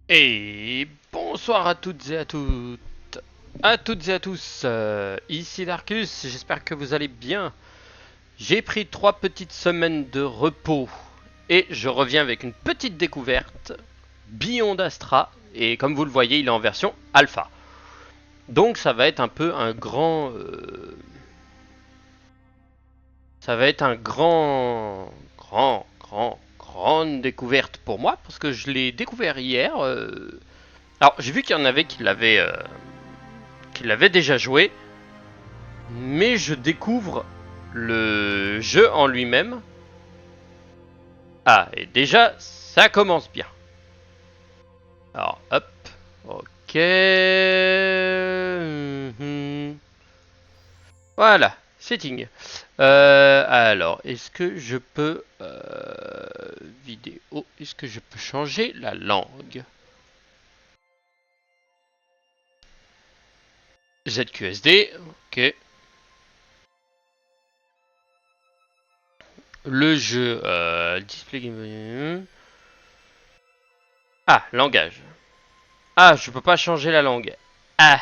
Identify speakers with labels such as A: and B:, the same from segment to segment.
A: Et bonsoir à toutes et à toutes et à tous. Ici Darkus, j'espère que vous allez bien. J'ai pris 3 petites semaines de repos et je reviens avec une petite découverte, Beyond Astra, et comme vous le voyez, il est en version alpha. Donc ça va être un peu un grand, ça va être un grande découverte pour moi parce que je l'ai découvert hier. Alors j'ai vu qu'il y en avait qui l'avaient déjà joué, mais je découvre le jeu en lui-même. Ah, et déjà, ça commence bien. Alors, hop, ok. Voilà, setting. Alors, est-ce que je peux... vidéo, est-ce que je peux changer la langue? ZQSD, ok. Le jeu, display... Ah, langage. Ah, je peux pas changer la langue. Ah,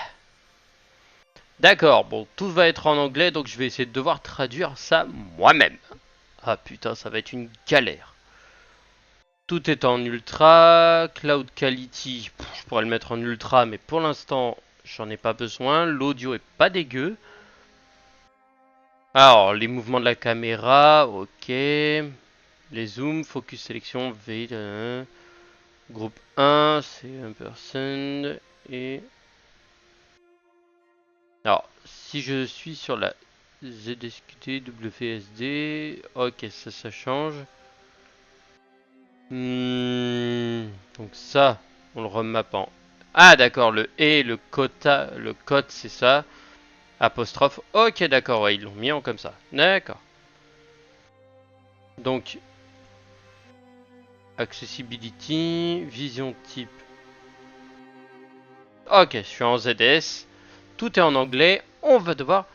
A: d'accord, bon, tout va être en anglais, donc je vais essayer de devoir traduire ça moi-même. Ah putain, ça va être une galère. Tout est en ultra, cloud quality, je pourrais le mettre en ultra, mais pour l'instant, j'en ai pas besoin. L'audio est pas dégueu. Alors, les mouvements de la caméra, ok. Les zooms, focus sélection, V, groupe 1, c'est un person, et... Alors, si je suis sur la ZSQT, WSD, ok, ça change. Donc ça, on le remap en... Ah d'accord, le et, le code c'est ça. Apostrophe, ok d'accord, ouais, ils l'ont mis en comme ça. D'accord. Donc, accessibility, vision type. Ok, je suis en ZS. Tout est en anglais. On va devoir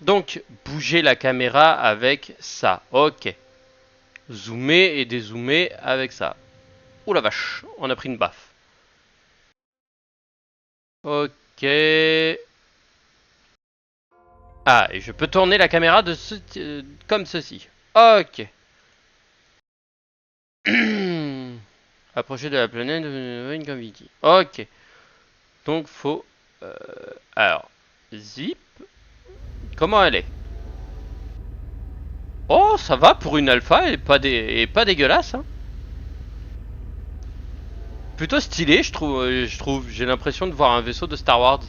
A: donc bouger la caméra avec ça. Ok. Zoomer et dézoomer avec ça. Ouh la vache, on a pris une baffe. Ok. Ah, et je peux tourner la caméra comme ceci. Ok. Approcher de la planète de Gravity. Ok. Donc faut... euh, alors, zip. Comment elle est? Oh, ça va pour une alpha, elle est pas dégueulasse. Hein. Plutôt stylé, je trouve. J'ai l'impression de voir un vaisseau de Star Wars.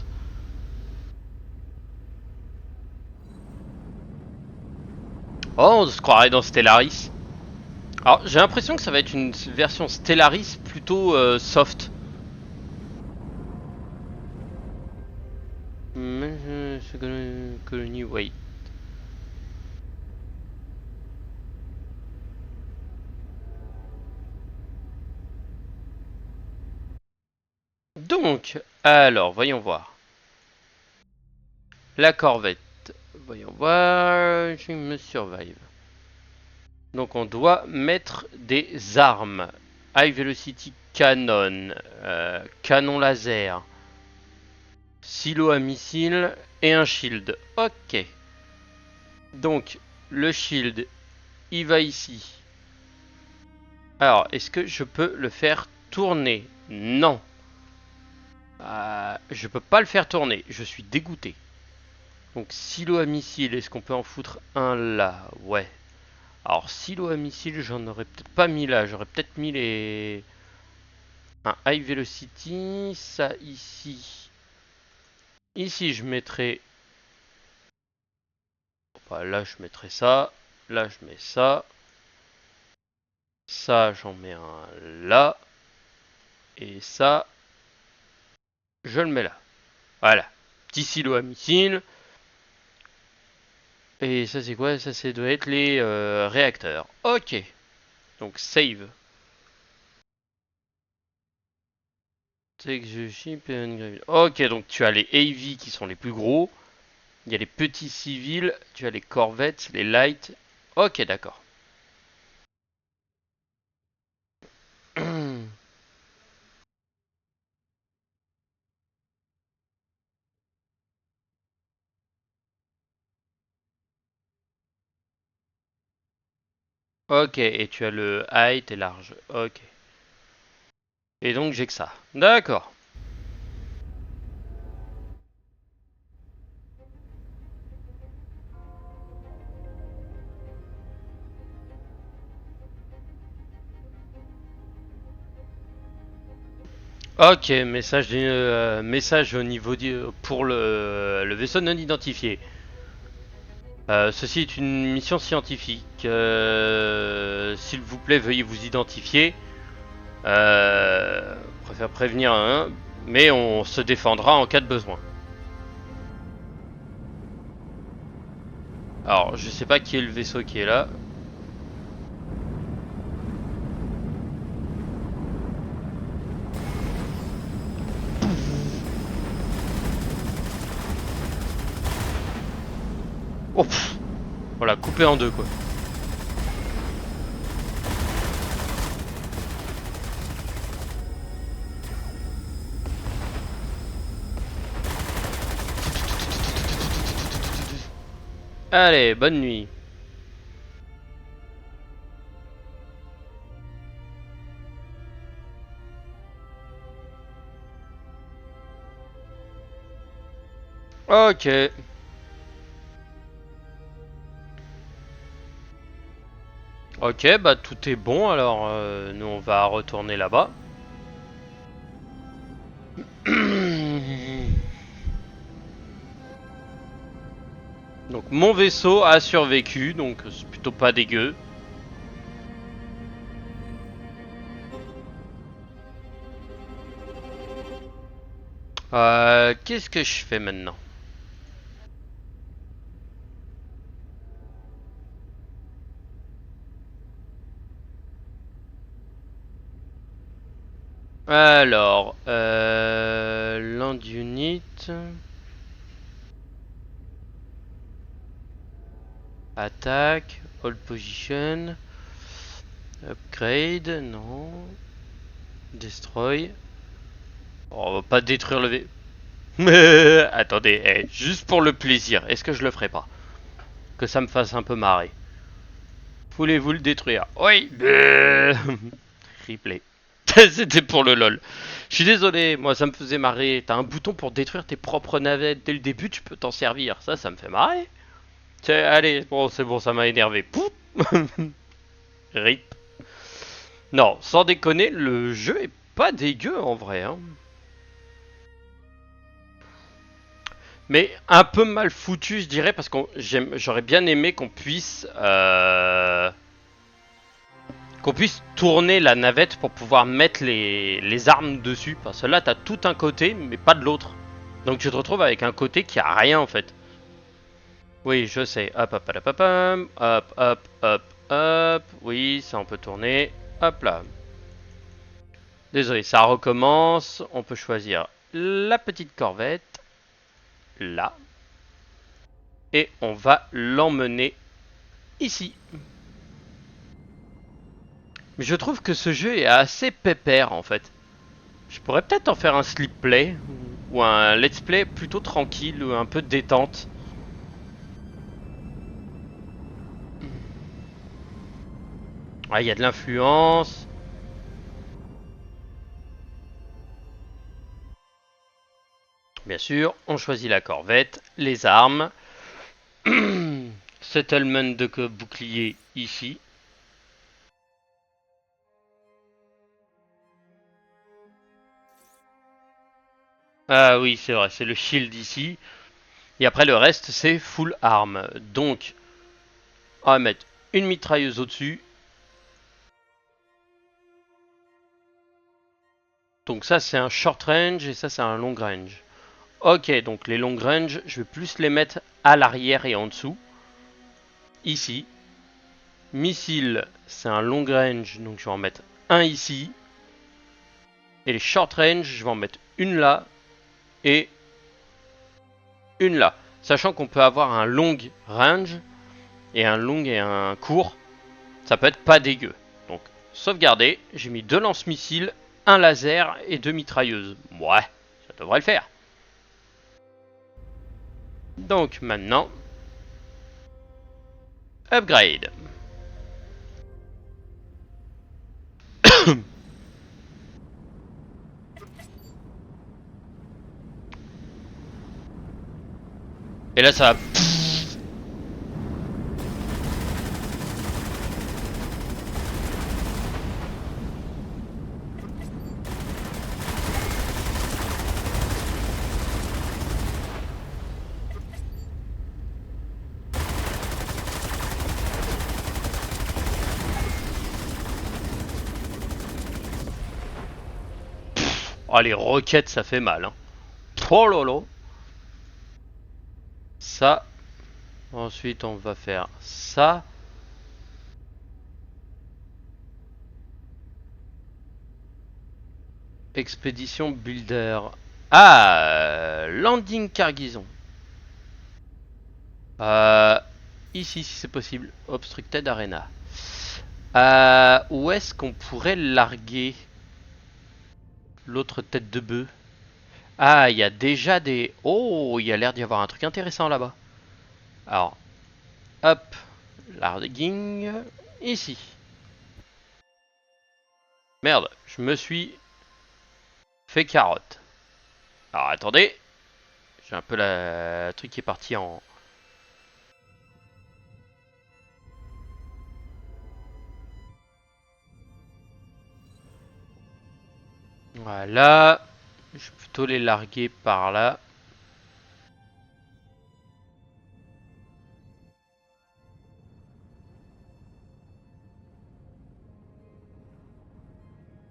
A: Oh, on se croirait dans Stellaris. Alors, j'ai l'impression que ça va être une version Stellaris plutôt soft. Colony, wait. Donc, alors, voyons voir. La corvette. Voyons voir. Je me survive. Donc, on doit mettre des armes. High Velocity Cannon. Canon laser. Silo à missiles. Et un shield. Ok. Donc, le shield, il va ici. Alors, est-ce que je peux le faire tourner? Non. Je peux pas le faire tourner. Je suis dégoûté. Donc, silo à missile, est-ce qu'on peut en foutre un là? Ouais. Alors, silo à missile, j'en aurais peut-être pas mis là. J'aurais peut-être mis les... un high velocity. Ça ici. Ici, je mettrais... Enfin, là, je mettrais ça. Là, je mets ça. Ça, j'en mets un là. Et ça, je le mets là. Voilà. Petit silo à missile. Et ça, c'est quoi? Ça, doit être les réacteurs. Ok. Donc, save. Ok, donc tu as les AV qui sont les plus gros. Il y a les petits civils. Tu as les corvettes, les light. Ok, d'accord. Ok, et tu as le height et large. Ok. Et donc j'ai que ça. D'accord. Ok, message au niveau pour le vaisseau non identifié. Ceci est une mission scientifique. S'il vous plaît, veuillez vous identifier. On préfère prévenir un, mais on se défendra en cas de besoin. Alors, je sais pas qui est le vaisseau qui est là. Oh, pff, voilà, coupé en deux quoi. Allez, bonne nuit. Ok. Ok, bah tout est bon, alors nous on va retourner là-bas. Donc mon vaisseau a survécu, donc c'est plutôt pas dégueu. Qu'est-ce que je fais maintenant? Alors, land unit, attaque, hold position, upgrade, non, destroy. Oh, on va pas détruire le Attendez, juste pour le plaisir, est-ce que je le ferai pas? Que ça me fasse un peu marrer. Voulez-vous le détruire? Oui. Replay. C'était pour le lol. Je suis désolé, moi ça me faisait marrer. T'as un bouton pour détruire tes propres navettes dès le début, tu peux t'en servir. Ça me fait marrer. Allez, bon, c'est bon, ça m'a énervé. Pouf. Rip. Non, sans déconner, le jeu est pas dégueu en vrai. Hein. Mais un peu mal foutu, je dirais, parce que j'aurais bien aimé qu'on puisse tourner la navette pour pouvoir mettre les armes dessus. Parce que là, t'as tout un côté, mais pas de l'autre. Donc tu te retrouves avec un côté qui a rien en fait. Oui, je sais. Hop, hop, hop, hop, hop, hop, hop, hop. Oui, ça on peut tourner. Hop là. Désolé, ça recommence. On peut choisir la petite corvette. Là. Et on va l'emmener ici. Mais je trouve que ce jeu est assez pépère en fait. Je pourrais peut-être en faire un sleep play ou un let's play plutôt tranquille ou un peu de détente. Ah, il y a de l'influence. Bien sûr, on choisit la corvette, les armes. Settlement de bouclier ici. Ah oui, c'est vrai, c'est le shield ici. Et après le reste, c'est full arme. Donc, on va mettre une mitrailleuse au-dessus. Donc ça, c'est un short range et ça, c'est un long range. Ok, donc les long range, je vais plus les mettre à l'arrière et en dessous. Ici. Missile, c'est un long range, donc je vais en mettre un ici. Et les short range, je vais en mettre une là et une là. Sachant qu'on peut avoir un long range et un long et un court. Ça peut être pas dégueu. Donc, sauvegarder, j'ai mis 2 lance-missiles, un laser et 2 mitrailleuses. Ouais, ça devrait le faire. Donc maintenant, upgrade. Et là ça va. Oh, les roquettes, ça fait mal. Hein. Oh lolo. Ça. Ensuite, on va faire ça. Expédition Builder. Ah, landing cargaison. Euh, ici, si c'est possible. Obstructed Arena. Où est-ce qu'on pourrait larguer l'autre tête de bœuf? Ah, il y a déjà des... Oh, il y a l'air d'y avoir un truc intéressant là-bas. Alors, hop, larguing, ici. Merde, je me suis fait carotte. Alors, attendez. J'ai un peu la truc qui est parti en... Voilà. Je vais plutôt les larguer par là.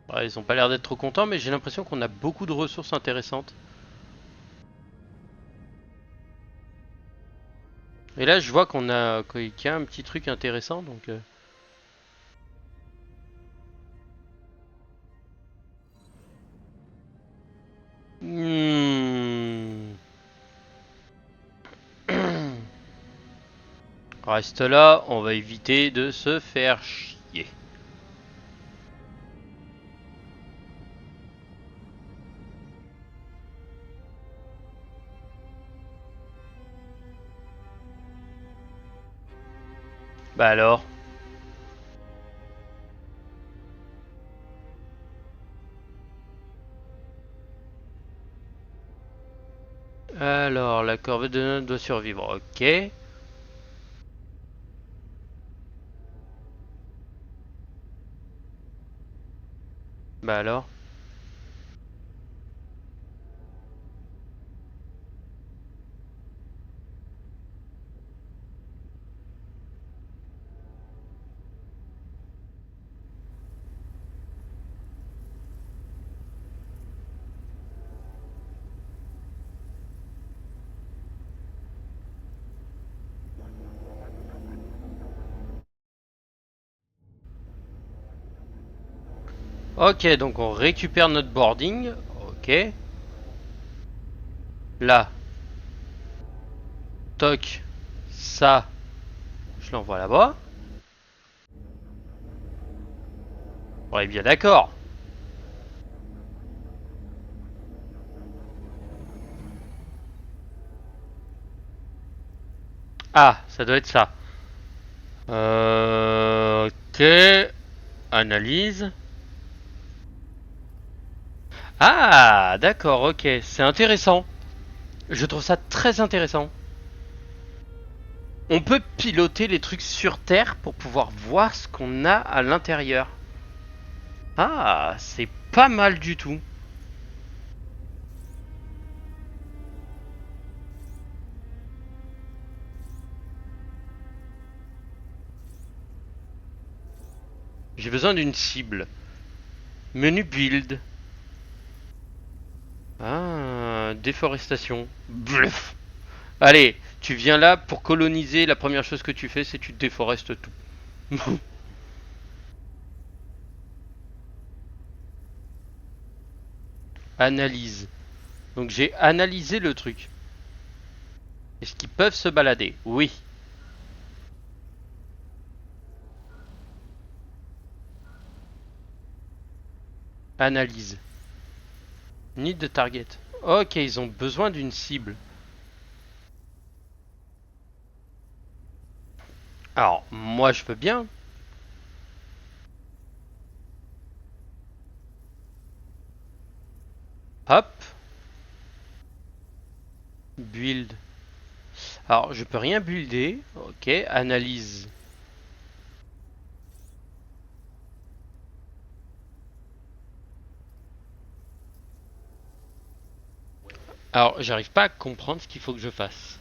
A: Ouais, ils ont pas l'air d'être trop contents, mais j'ai l'impression qu'on a beaucoup de ressources intéressantes. Et là, je vois qu'il y a un petit truc intéressant, donc... Hmm. Reste là, on va éviter de se faire chier. Bah alors. Alors, la corvette de notes doit survivre. Ok. Bah alors. Ok, donc on récupère notre boarding. Ok. Là. Toc. Ça. Je l'envoie là-bas. On est bien d'accord. Ah, ça doit être ça. Ok. Analyse. Ah, d'accord, ok. C'est intéressant. Je trouve ça très intéressant. On peut piloter les trucs sur Terre pour pouvoir voir ce qu'on a à l'intérieur. Ah, c'est pas mal du tout. J'ai besoin d'une cible. Menu build. Ah, déforestation. Bluff. Allez, tu viens là pour coloniser. La première chose que tu fais, c'est tu déforestes tout. Analyse. Donc j'ai analysé le truc. Est-ce qu'ils peuvent se balader? Oui. Analyse. Need de target. Ok, ils ont besoin d'une cible. Alors, moi je veux bien. Hop. Build. Alors, je peux rien builder. Ok, analyse. Alors, j'arrive pas à comprendre ce qu'il faut que je fasse.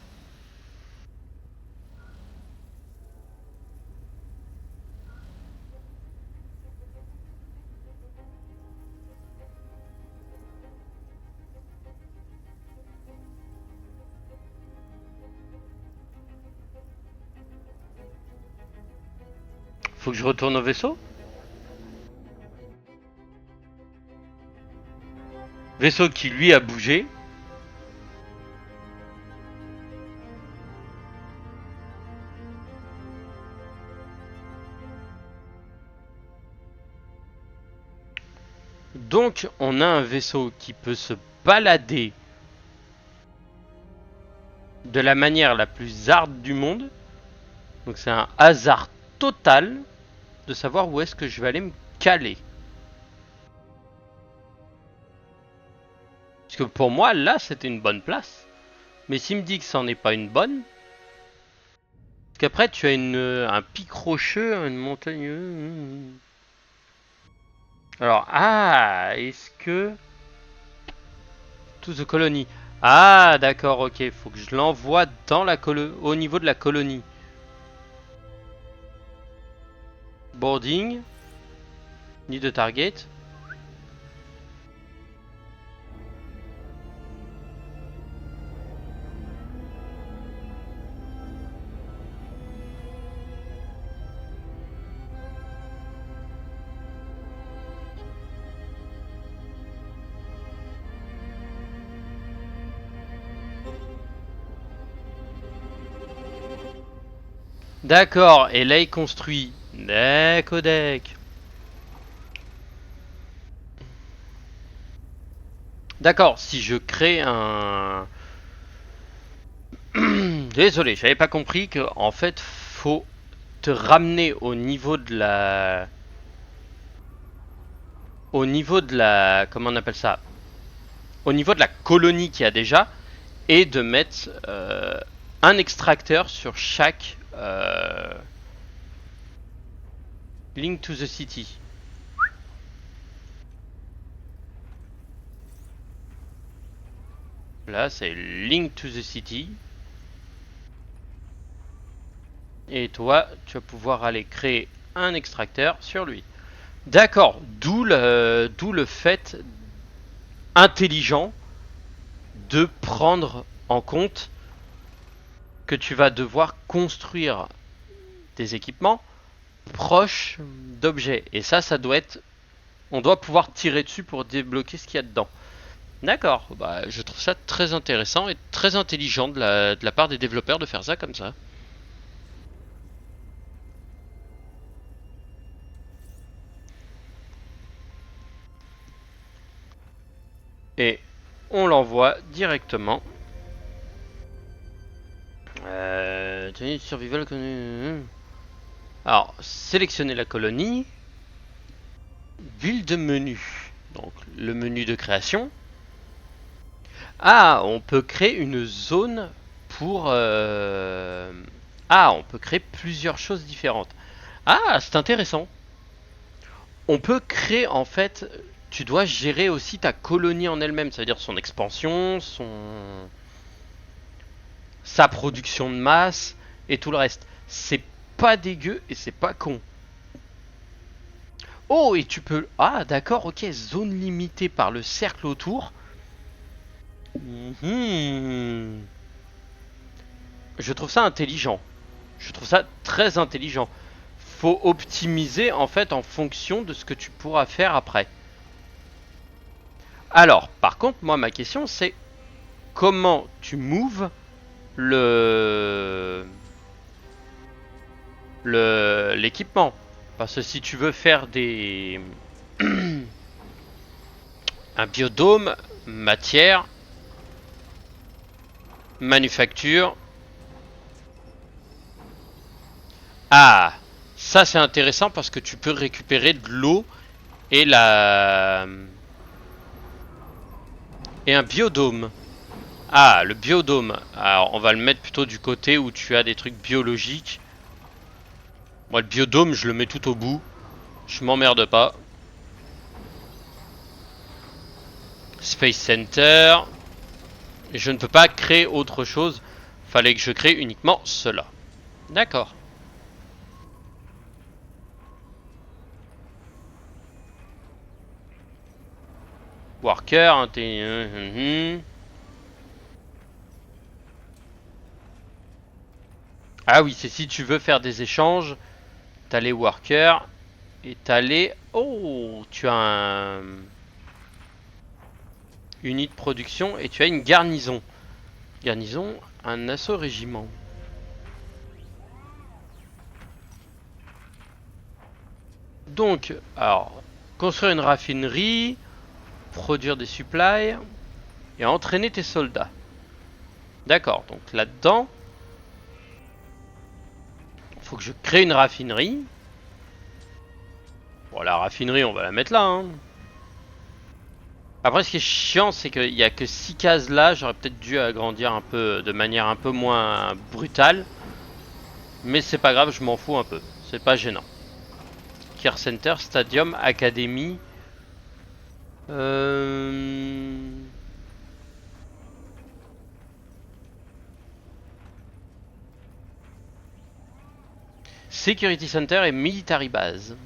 A: Faut que je retourne au vaisseau? Vaisseau qui lui a bougé. Donc on a un vaisseau qui peut se balader de la manière la plus hard du monde. Donc c'est un hasard total de savoir où est-ce que je vais aller me caler. Parce que pour moi, là, c'était une bonne place. Mais s'il me dit que ça n'en est pas une bonne... Parce qu'après, tu as un pic rocheux, une montagne... Alors, est-ce que... To the colony. Ah, d'accord, ok. Faut que je l'envoie dans la au niveau de la colonie. Boarding. Need a target. D'accord, et là il construit. D'accord. D'accord, si je crée un... Désolé, j'avais pas compris que en fait faut te ramener au niveau de la... Au niveau de la... Comment on appelle ça? Au niveau de la colonie qu'il y a déjà, et de mettre un extracteur sur chaque link to the city. Là, c'est link to the city. Et toi, tu vas pouvoir aller créer un extracteur sur lui. D'accord, d'où le fait intelligent de prendre en compte que tu vas devoir construire des équipements proches d'objets. Et ça doit être... On doit pouvoir tirer dessus pour débloquer ce qu'il y a dedans. D'accord, bah, je trouve ça très intéressant et très intelligent de la part des développeurs de faire ça comme ça. Et on l'envoie directement. Survival. Alors, sélectionner la colonie. Build menu. Donc, le menu de création. Ah, on peut créer une zone pour... Ah, on peut créer plusieurs choses différentes. Ah, c'est intéressant. On peut créer, en fait... Tu dois gérer aussi ta colonie en elle-même. Ça veut dire son expansion, sa production de masse et tout le reste. C'est pas dégueu et c'est pas con. Oh, et tu peux... Ah, d'accord, ok. Zone limitée par le cercle autour. Je trouve ça intelligent. Je trouve ça très intelligent. Faut optimiser en fait en fonction de ce que tu pourras faire après. Alors, par contre, moi ma question c'est comment tu moves l'équipement. Parce que si tu veux faire des un biodôme, matière, manufacture. Ah, ça c'est intéressant parce que tu peux récupérer de l'eau et Et un biodôme. Ah, le biodôme. Alors, on va le mettre plutôt du côté où tu as des trucs biologiques. Moi, le biodôme, je le mets tout au bout. Je m'emmerde pas. Space Center. Et je ne peux pas créer autre chose. Fallait que je crée uniquement cela. D'accord. Worker, intelligent. Ah oui, c'est si tu veux faire des échanges, t'as les workers et t'as les... Oh, tu as un... unité de production et tu as une garnison. Garnison, un assaut régiment. Donc, alors, construire une raffinerie, produire des supplies et entraîner tes soldats. D'accord, donc là-dedans, il faut que je crée une raffinerie. Bon, la raffinerie, on va la mettre là. Hein. Après, ce qui est chiant, c'est qu'il n'y a que 6 cases là. J'aurais peut-être dû agrandir un peu de manière un peu moins brutale. Mais c'est pas grave, je m'en fous un peu. C'est pas gênant. Care Center, Stadium, Académie. Security Center et Military Base.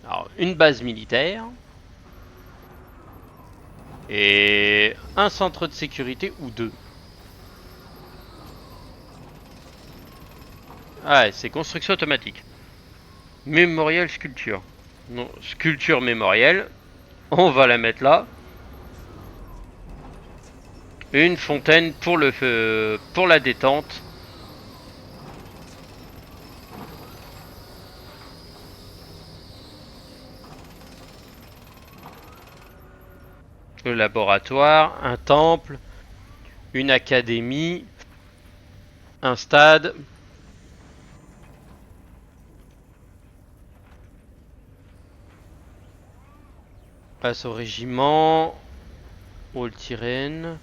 A: Alors, une base militaire. Et un centre de sécurité ou deux. Ah, c'est construction automatique. Mémorial sculpture. Non, sculpture mémorielle. On va la mettre là. Une fontaine pour le feu, pour la détente. Le laboratoire, un temple, une académie, un stade. Passe au régiment. All Tyrène.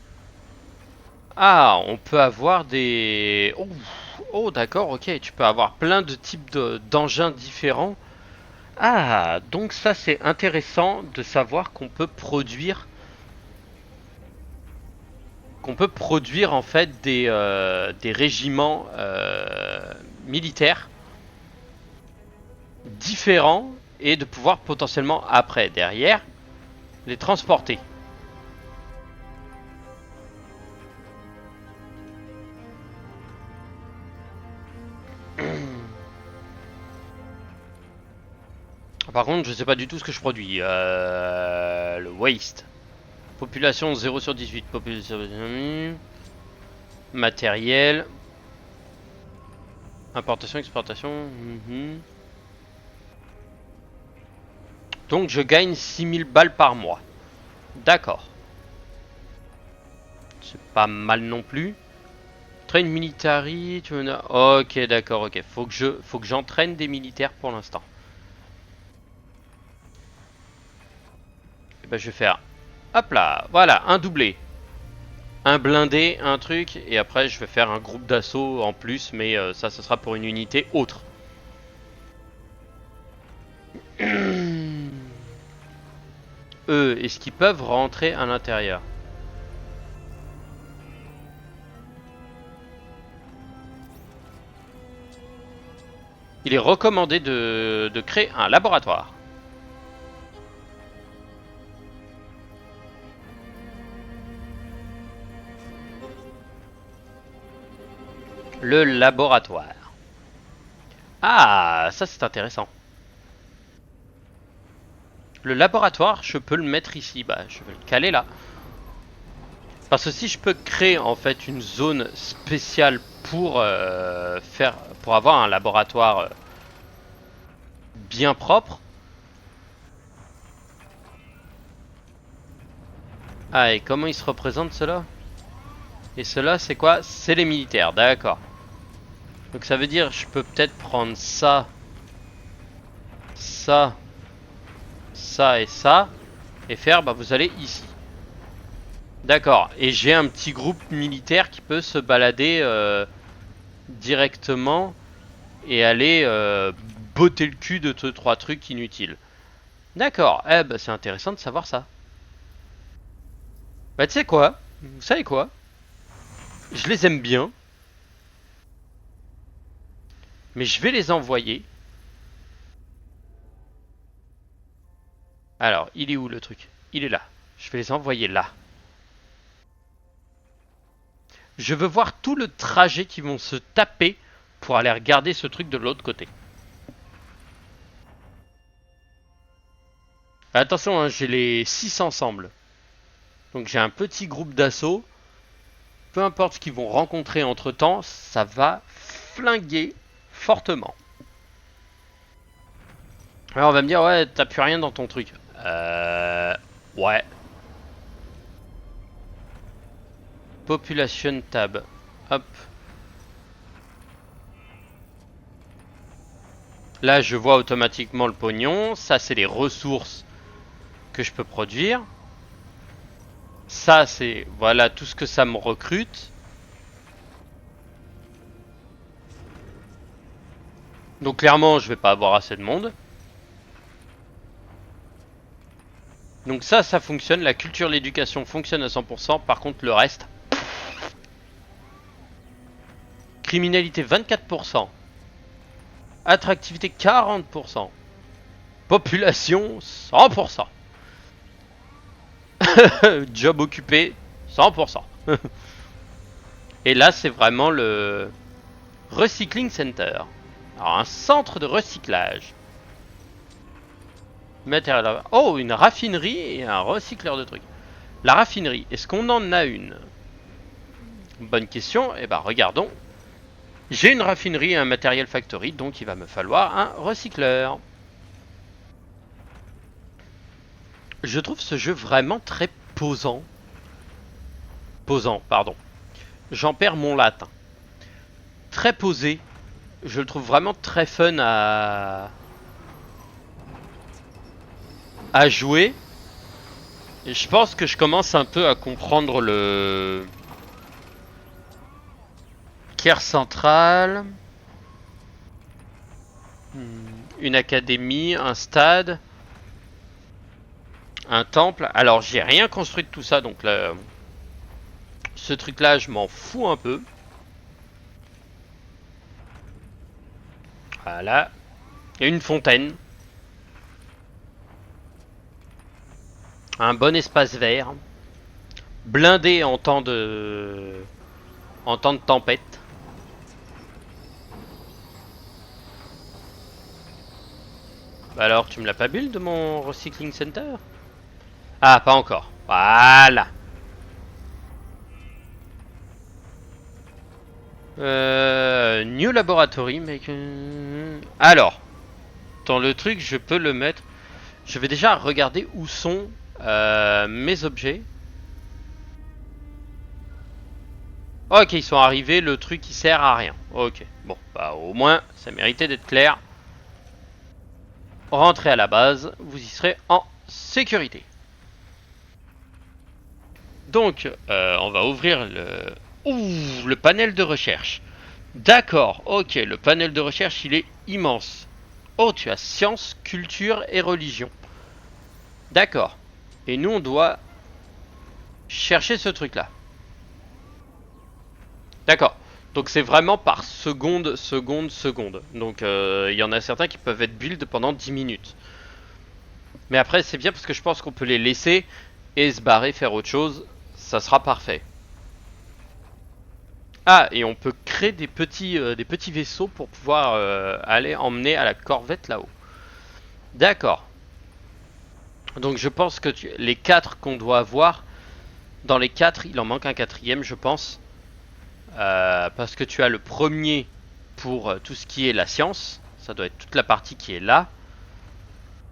A: Ah, on peut avoir des... Oh, oh d'accord, ok. Tu peux avoir plein de types d'engins différents. Ah, donc ça c'est intéressant de savoir qu'on peut produire... en fait des régiments militaires différents et de pouvoir potentiellement après, derrière, les transporter. Par contre, je sais pas du tout ce que je produis. Le waste. Population 0 sur 18. Population... Matériel. Importation, exportation. Donc je gagne 6000 balles par mois. D'accord. C'est pas mal non plus. Train military. Tu veux... Ok, d'accord, ok. Faut que j'entraîne des militaires pour l'instant. Et ben je vais faire... Hop là, voilà, un doublé. Un blindé, un truc, et après je vais faire un groupe d'assaut en plus, mais ça, ce sera pour une unité autre. Eux, est-ce qu'ils peuvent rentrer à l'intérieur? Il est recommandé de créer un laboratoire. Le laboratoire. Ah, ça c'est intéressant. Le laboratoire, je peux le mettre ici. Bah, je vais le caler là. Parce que si je peux créer en fait une zone spéciale pour pour avoir un laboratoire bien propre. Ah, et comment ils se représentent ceux-là? Et ceux-là, c'est quoi? C'est les militaires, d'accord. Donc ça veut dire je peux peut-être prendre ça, ça, ça et ça, et faire, bah vous allez ici. D'accord. Et j'ai un petit groupe militaire qui peut se balader directement et aller botter le cul de 2-3 trucs inutiles. D'accord. Eh ben, c'est intéressant de savoir ça. Bah, tu sais quoi? Vous savez quoi? Je les aime bien, mais je vais les envoyer. Alors, il est où le truc? Il est là. Je vais les envoyer là. Je veux voir tout le trajet qu'ils vont se taper pour aller regarder ce truc de l'autre côté. Attention, hein, j'ai les 6 ensemble. Donc j'ai un petit groupe d'assaut. Peu importe ce qu'ils vont rencontrer entre temps, ça va flinguer fortement. Alors on va me dire, ouais, t'as plus rien dans ton truc. Ouais. Population tab. Hop. Là, je vois automatiquement le pognon. Ça, c'est les ressources que je peux produire. Ça, c'est, voilà, tout ce que ça me recrute. Donc clairement, je vais pas avoir assez de monde. Donc ça fonctionne. La culture, l'éducation fonctionne à 100%. Par contre, le reste... Criminalité 24%. Attractivité 40%. Population 100%. Job occupé 100%. Et là, c'est vraiment le Recycling Center. Alors, un centre de recyclage. Matériel. Oh, une raffinerie et un recycleur de trucs. La raffinerie, est-ce qu'on en a une? Bonne question. Eh ben, regardons. J'ai une raffinerie et un matériel factory, donc il va me falloir un recycleur. Je trouve ce jeu vraiment très posant. Posant, pardon. J'en perds mon latin. Très posé. Je le trouve vraiment très fun à jouer. Et je pense que je commence un peu à comprendre le Caire centrale, une académie, un stade, un temple. Alors j'ai rien construit de tout ça, donc là, ce truc-là, je m'en fous un peu. Voilà. Il y a une fontaine. Un bon espace vert. Blindé en temps de tempête. Bah alors, tu me l'as pas build de mon recycling center? Ah, pas encore. Voilà. New laboratory, mec. Alors, dans le truc, je peux le mettre. Je vais déjà regarder où sont mes objets. Ok, ils sont arrivés, le truc qui sert à rien. Ok, bon, bah au moins, ça méritait d'être clair. Rentrez à la base, vous y serez en sécurité. Donc, on va ouvrir le panel de recherche. D'accord, ok, le panel de recherche, il est immense. Oh, tu as sciences, culture et religion. D'accord. Et nous, on doit chercher ce truc-là. D'accord. Donc c'est vraiment par seconde. Donc il y en a certains qui peuvent être build pendant 10 minutes. Mais après, c'est bien parce que je pense qu'on peut les laisser et se barrer, faire autre chose. Ça sera parfait. Ah, et on peut créer des petits vaisseaux pour pouvoir aller emmener à la corvette là-haut. D'accord. Donc je pense que les 4 qu'on doit avoir, dans les 4, il en manque un quatrième, je pense. Parce que tu as le premier pour tout ce qui est la science. Ça doit être toute la partie qui est là.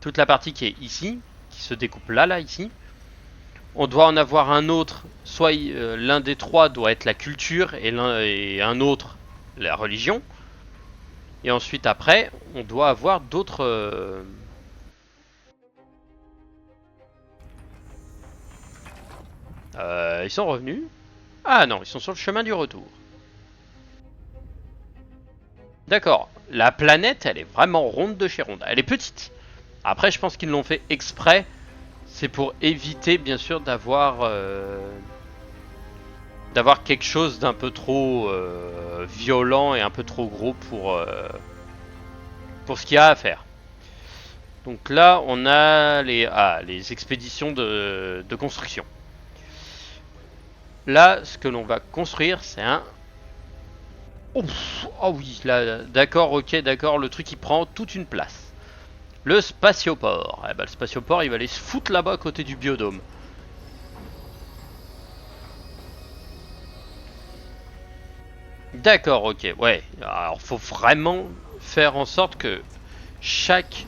A: Toute la partie qui est ici, qui se découpe là, ici. On doit en avoir un autre, soit l'un des 3 doit être la culture et un autre la religion. Et ensuite après, on doit avoir d'autres... Ils sont revenus. Ah non, ils sont sur le chemin du retour. D'accord. La planète, elle est vraiment ronde de chez ronde. Elle est petite. Après, je pense qu'ils l'ont fait exprès. C'est pour éviter, bien sûr, d'avoir quelque chose d'un peu trop violent et un peu trop gros pour ce qu'il y a à faire. Donc là, on a les expéditions de construction. Là, ce que l'on va construire, c'est un... Ouf, oh oui, là, d'accord, ok, d'accord, le truc il prend toute une place. Le spatioport. Eh ben, le spatioport, il va aller se foutre là-bas à côté du biodôme. D'accord, ok, ouais. Alors, faut vraiment faire en sorte que chaque...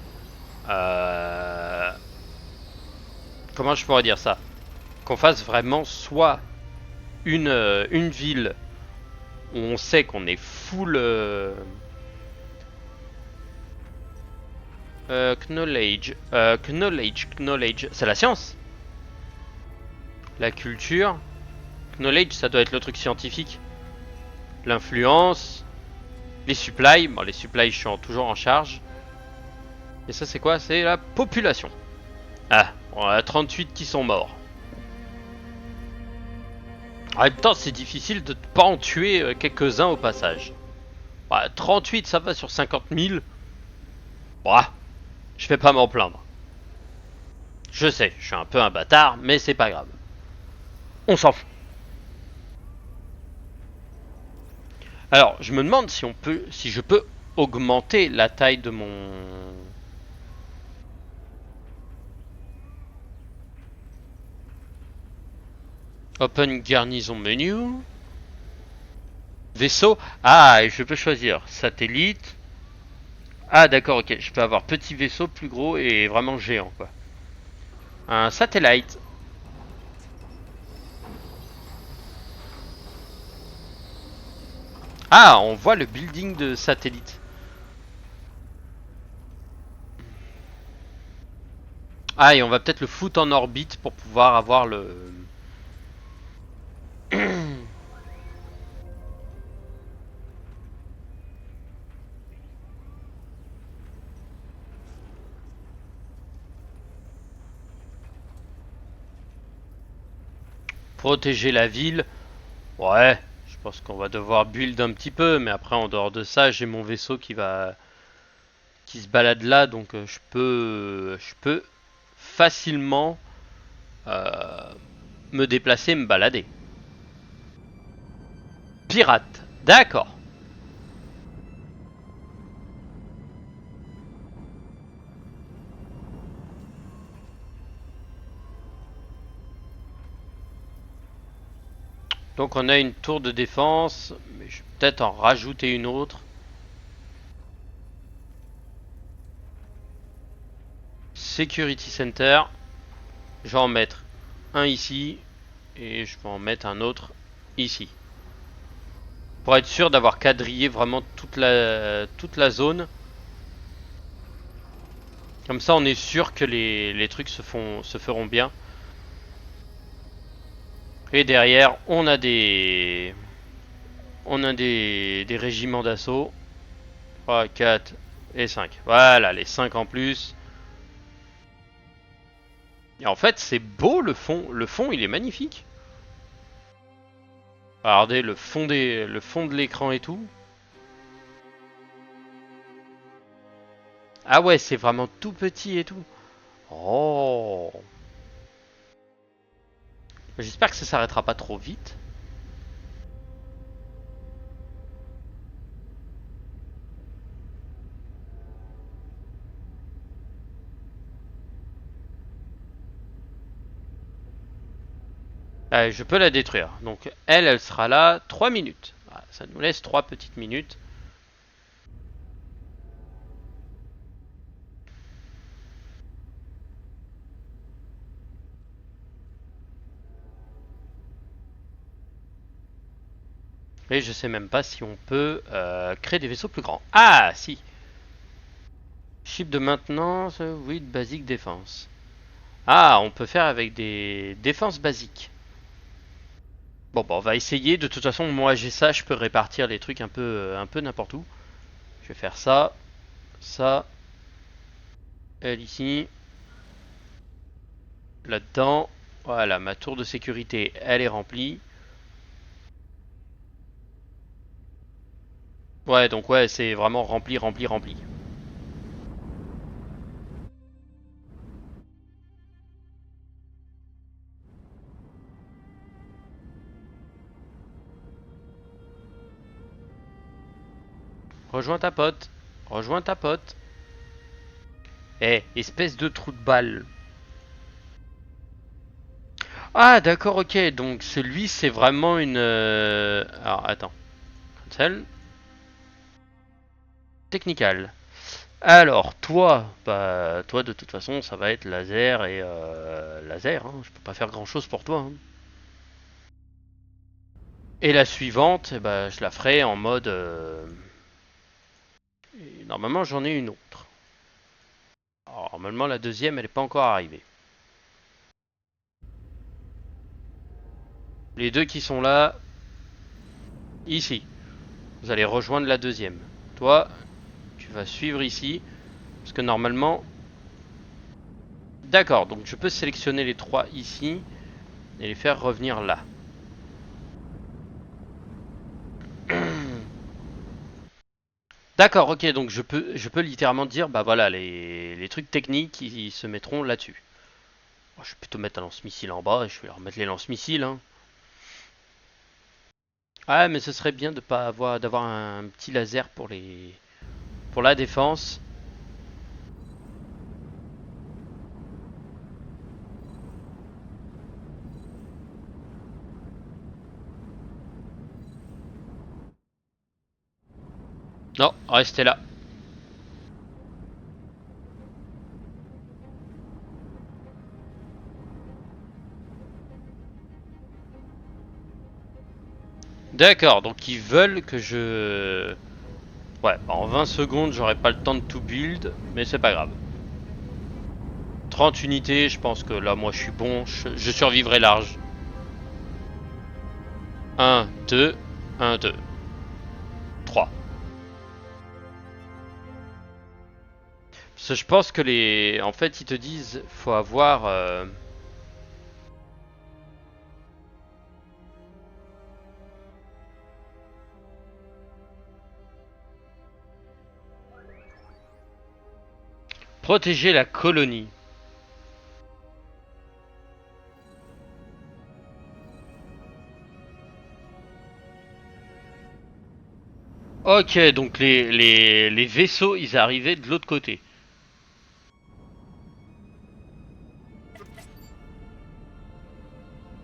A: comment je pourrais dire ça? Qu'on fasse vraiment soit une ville où on sait qu'on est full knowledge, c'est la science. La culture, knowledge, ça doit être le truc scientifique. L'influence, les supplies, bon les supplies je suis toujours en charge. Et ça c'est quoi? C'est la population. Ah, on a 38 qui sont morts. En même temps c'est difficile de ne pas en tuer quelques-uns au passage. Bah, 38 ça va sur 50 000. Bah, je vais pas m'en plaindre. Je sais, je suis un peu un bâtard, mais c'est pas grave. On s'en fout. Alors, je me demande si je peux augmenter la taille de mon... Open garnison menu. Vaisseau. Ah, et je peux choisir satellite. Ah, d'accord, ok. Je peux avoir petit vaisseau, plus gros et vraiment géant, quoi. Un satellite. Ah, on voit le building de satellite. Ah, et on va peut-être le foutre en orbite pour pouvoir avoir le... protéger la ville. Ouais, je pense qu'on va devoir build un petit peu, mais après en dehors de ça, j'ai mon vaisseau qui se balade là, donc je peux facilement euh, me déplacer, me balader. Pirate, d'accord. Donc on a une tour de défense, mais je vais peut-être en rajouter une autre. Security Center, je vais en mettre un ici et je vais en mettre un autre ici. Pour être sûr d'avoir quadrillé vraiment toute la zone. Comme ça on est sûr que les trucs se feront bien. Et derrière on a des régiments d'assaut. 3, 4 et 5. Voilà, les 5 en plus. Et en fait, c'est beau le fond. Le fond, il est magnifique. Regardez le fond de l'écran et tout. Ah ouais, c'est vraiment tout petit et tout. Oh. J'espère que ça s'arrêtera pas trop vite. Je peux la détruire. Donc elle sera là 3 minutes. Voilà, ça nous laisse 3 petites minutes. Et je sais même pas si on peut créer des vaisseaux plus grands. Ah si. Chip de maintenance, oui, de basique défense. Ah, on peut faire avec des défenses basiques. Bon, bah, on va essayer. De toute façon, moi j'ai ça, je peux répartir les trucs un peu n'importe où. Je vais faire ça, ça, elle ici, là-dedans. Voilà, ma tour de sécurité, elle est remplie. Ouais, donc ouais, c'est vraiment rempli, rempli, rempli. Rejoins ta pote. Rejoins ta pote. Eh, espèce de trou de balle. Ah, d'accord, ok. Donc celui, c'est vraiment une... Alors, attends. Cancel. Technical. Alors, toi, bah, toi, de toute façon, ça va être laser et laser. Hein. Je peux pas faire grand-chose pour toi. Hein. Et la suivante, eh bah, je la ferai en mode... et normalement, j'en ai une autre. Alors, normalement, la deuxième, elle n'est pas encore arrivée. Les deux qui sont là, ici. Vous allez rejoindre la deuxième. Toi, tu vas suivre ici. Parce que normalement... D'accord, donc je peux sélectionner les trois ici et les faire revenir là. D'accord, ok, donc je peux littéralement dire, bah voilà, les trucs techniques, ils se mettront là-dessus. Bon, je vais plutôt mettre un lance-missile en bas et je vais leur mettre les lance-missiles. Hein. Ah, mais ce serait bien de pas avoir d'avoir un petit laser pour la défense. Non, restez là. D'accord, donc ils veulent que je... Ouais, bah en 20 secondes, j'aurai pas le temps de tout build, mais c'est pas grave. 30 unités, je pense que là, moi, je suis bon, je survivrai large. 1, 2, 1, 2, 3. Parce que je pense que les... En fait, ils te disent, faut avoir... protéger la colonie. Ok, donc les vaisseaux, ils arrivaient de l'autre côté.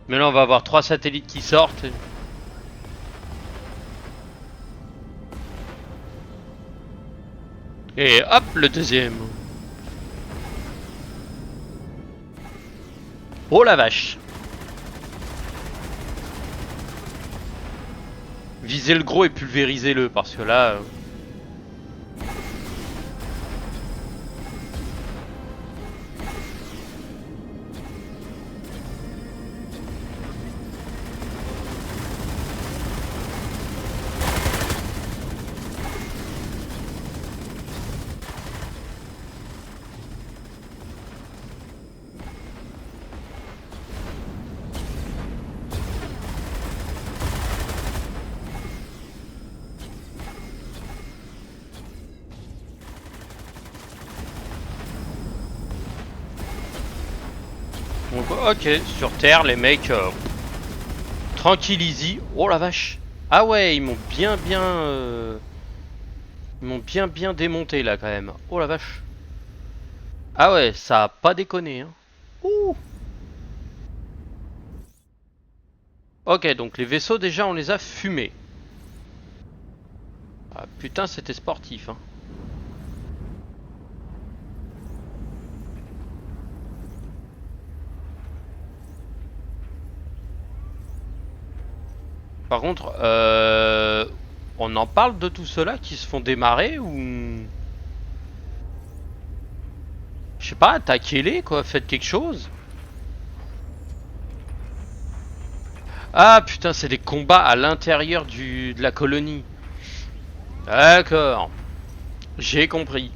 A: Mais là, on va avoir 3 satellites qui sortent. Et hop, le deuxième. Oh la vache. Visez le gros et pulvérisez-le, parce que là... Donc, ok, sur Terre, les mecs... tranquille, easy. Oh la vache. Ah ouais, ils m'ont bien... ils m'ont bien démonté, là, quand même. Oh la vache. Ah ouais, ça a pas déconné, hein. Ouh. Ok, donc les vaisseaux, déjà, on les a fumés. Ah putain, c'était sportif, hein. Par contre, on en parle de tout cela qui se font démarrer ou... Je sais pas, attaquez-les quoi, faites quelque chose. Ah putain, c'est des combats à l'intérieur de la colonie. D'accord, j'ai compris.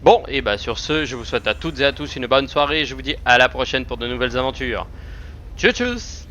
A: Bon, et bah sur ce, je vous souhaite à toutes et à tous une bonne soirée et je vous dis à la prochaine pour de nouvelles aventures. Tchuss tchuss.